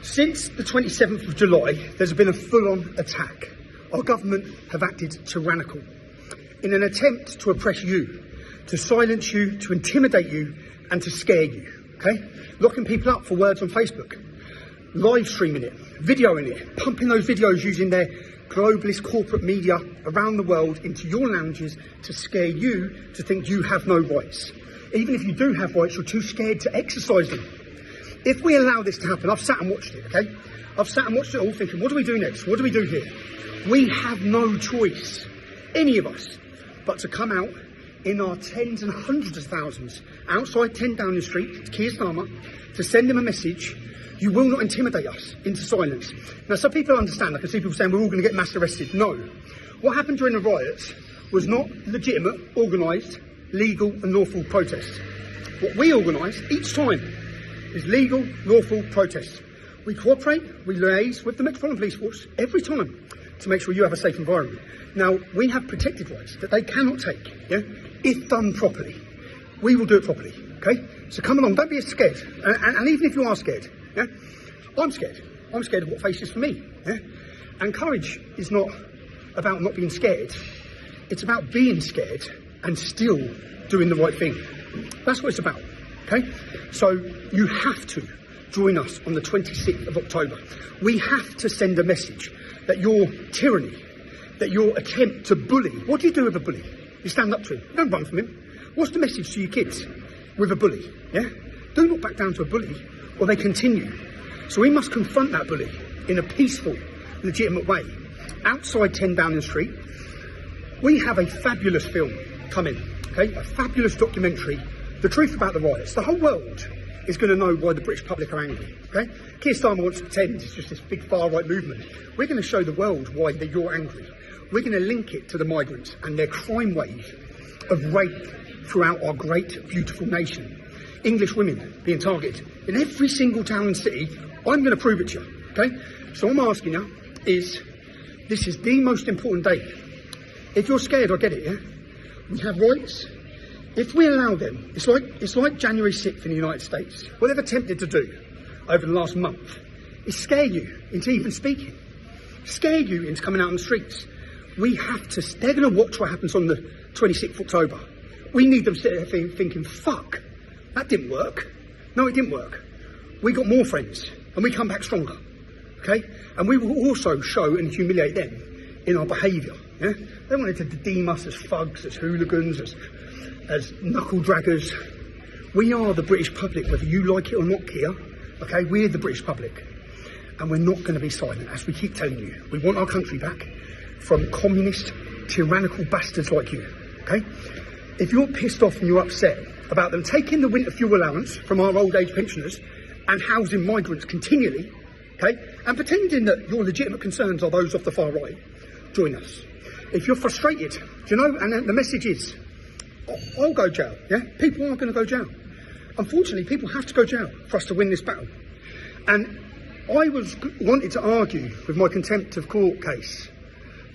Since the 27th of July, there's been a full-on attack. Our government have acted tyrannical in an attempt to oppress you, to silence you, to intimidate you, and to scare you, okay? Locking people up for words on Facebook, live streaming it, videoing it, pumping those videos using their globalist corporate media around the world into your lounges to scare you to think you have no rights. Even if you do have rights, you're too scared to exercise them. If we allow this to happen, I've sat and watched it, okay? I've sat and watched it all thinking, what do we do next? What do we do here? We have no choice, any of us, but to come out in our tens and hundreds of thousands outside 10 Downing Street, Keir Starmer, to send them a message. You will not intimidate us into silence. Now, some people understand. I can see people saying we're all going to get mass arrested. No. What happened during the riots was not legitimate, organised, legal and lawful protests. What we organise each time is legal, lawful protests. We cooperate, we liaise with the Metropolitan Police Force every time to make sure you have a safe environment. Now, we have protected rights that they cannot take, yeah? If done properly. We will do it properly, okay? So come along, don't be scared. And even if you are scared, yeah? I'm scared. I'm scared of what faces for me, yeah? And courage is not about not being scared. It's about being scared and still doing the right thing. That's what it's about, okay? So you have to join us on the 26th of October. We have to send a message that your tyranny, that your attempt to bully, what do you do with a bully? You stand up to him, don't run from him. What's the message to your kids with a bully, yeah? Do not back down to a bully or they continue. So we must confront that bully in a peaceful, legitimate way. Outside 10 Downing Street, we have a fabulous film coming, okay? A fabulous documentary, the truth about the riots. The whole world is going to know why the British public are angry, okay? Keir Starmer wants to pretend it's just this big far-right movement. We're going to show the world why you're angry. We're going to link it to the migrants and their crime wave of rape throughout our great, beautiful nation. English women being targeted in every single town and city. I'm going to prove it to you, okay? So I'm asking you is, this is the most important day. If you're scared, I get it, yeah? We have rights. If we allow them, it's like January 6th in the United States. What they've attempted to do over the last month is scare you into even speaking, scare you into coming out on the streets. We have to, they're going to watch what happens on the 26th of October. We need them sitting there thinking, fuck, that didn't work. No, it didn't work. We got more friends and we come back stronger, okay? And we will also show and humiliate them in our behaviour, yeah? They wanted to deem us as thugs, as hooligans, as knuckle draggers. We are the British public, whether you like it or not, Keir, okay? We're the British public. And we're not going to be silent, as we keep telling you. We want our country back from communist, tyrannical bastards like you, okay? If you're pissed off and you're upset about them taking the winter fuel allowance from our old age pensioners and housing migrants continually, okay, and pretending that your legitimate concerns are those of the far right, join us. If you're frustrated, do you know, and the message is, I'll go jail, yeah? People are going to go jail. Unfortunately, people have to go jail for us to win this battle. And I wanted to argue with my contempt of court case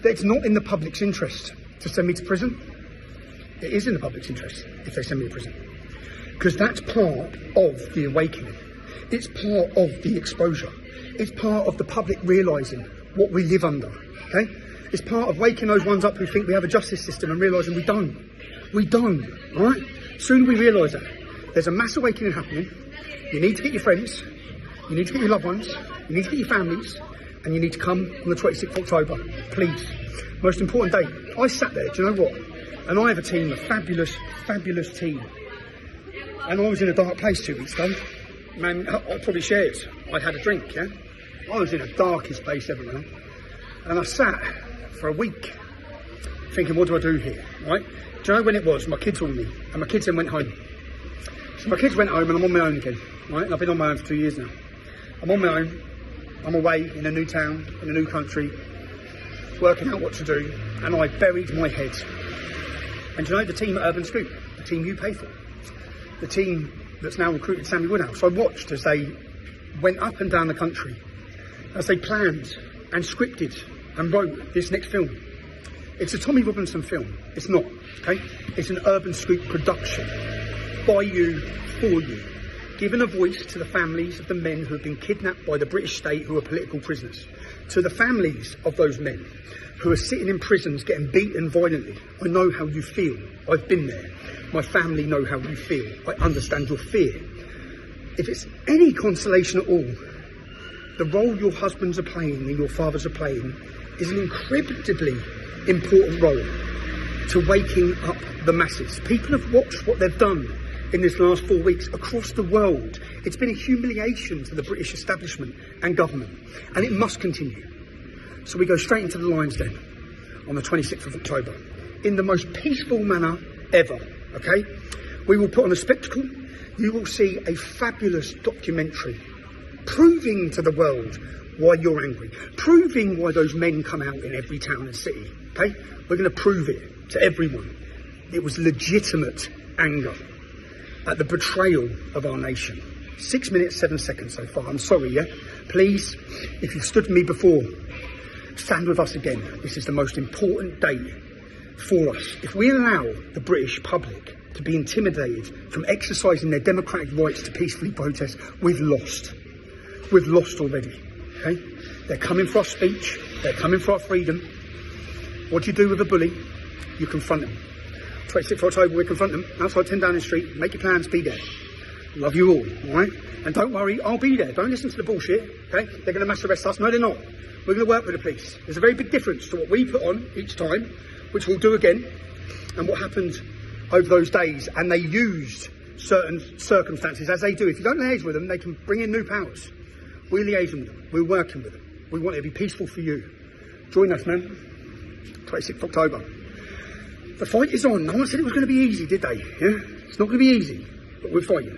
that it's not in the public's interest to send me to prison. It is in the public's interest if they send me to prison. Because that's part of the awakening. It's part of the exposure. It's part of the public realising what we live under, okay? It's part of waking those ones up who think we have a justice system and realising we don't. We don't, all right? Soon we realise that. There's a mass awakening happening. You need to get your friends. You need to get your loved ones. You need to get your families. And you need to come on the 26th of October, please. Most important day. I sat there, do you know what? And I have a team, a fabulous, fabulous team. And I was in a dark place 2 weeks ago. Man, I probably shared. I'd had a drink, yeah? I was in the darkest place ever, man. And I sat for a week thinking, what do I do here, right? Do you know when it was? My kids were with me, and my kids then went home. So my kids went home, and I'm on my own again, right? And I've been on my own for 2 years now. I'm on my own. I'm away in a new town, in a new country, working out what to do, and I buried my head. And you know the team at Urban Scoop, the team you pay for, the team that's now recruited Sammy Woodhouse, I watched as they went up and down the country, as they planned and scripted and wrote this next film. It's a Tommy Robinson film. It's not, okay? It's an Urban Scoop production by you, for you. given a voice to the families of the men who have been kidnapped by the British state who are political prisoners, to the families of those men who are sitting in prisons getting beaten violently. I know how you feel. I've been there. My family know how you feel. I understand your fear. If it's any consolation at all, the role your husbands are playing and your fathers are playing is an incredibly important role to waking up the masses. People have watched what they've done in this last 4 weeks across the world. It's been a humiliation to the British establishment and government, and it must continue. So we go straight into the Lions Den on the 26th of October in the most peaceful manner ever, okay? We will put on a spectacle. You will see a fabulous documentary proving to the world why you're angry, proving why those men come out in every town and city, okay? We're going to prove it to everyone. It was legitimate anger at the betrayal of our nation. 6 minutes, 7 seconds so far. I'm sorry, yeah? Please, if you've stood with me before, stand with us again. This is the most important day for us. If we allow the British public to be intimidated from exercising their democratic rights to peacefully protest, we've lost. We've lost already, okay? They're coming for our speech. They're coming for our freedom. What do you do with a bully? You confront them. 26th of October, we confront them outside 10 Downing Street. Make your plans, be there. Love you all right? And don't worry, I'll be there. Don't listen to the bullshit, okay? They're going to mass arrest us. No, they're not. We're going to work with the police. There's a very big difference to what we put on each time, which we'll do again, and what happened over those days. And they used certain circumstances, as they do. If you don't liaise with them, they can bring in new powers. We're liaising with them. We're working with them. We want it to be peaceful for you. Join us, man. 26th of October. The fight is on. No one said it was going to be easy, did they? Yeah? It's not going to be easy, but we're fighting.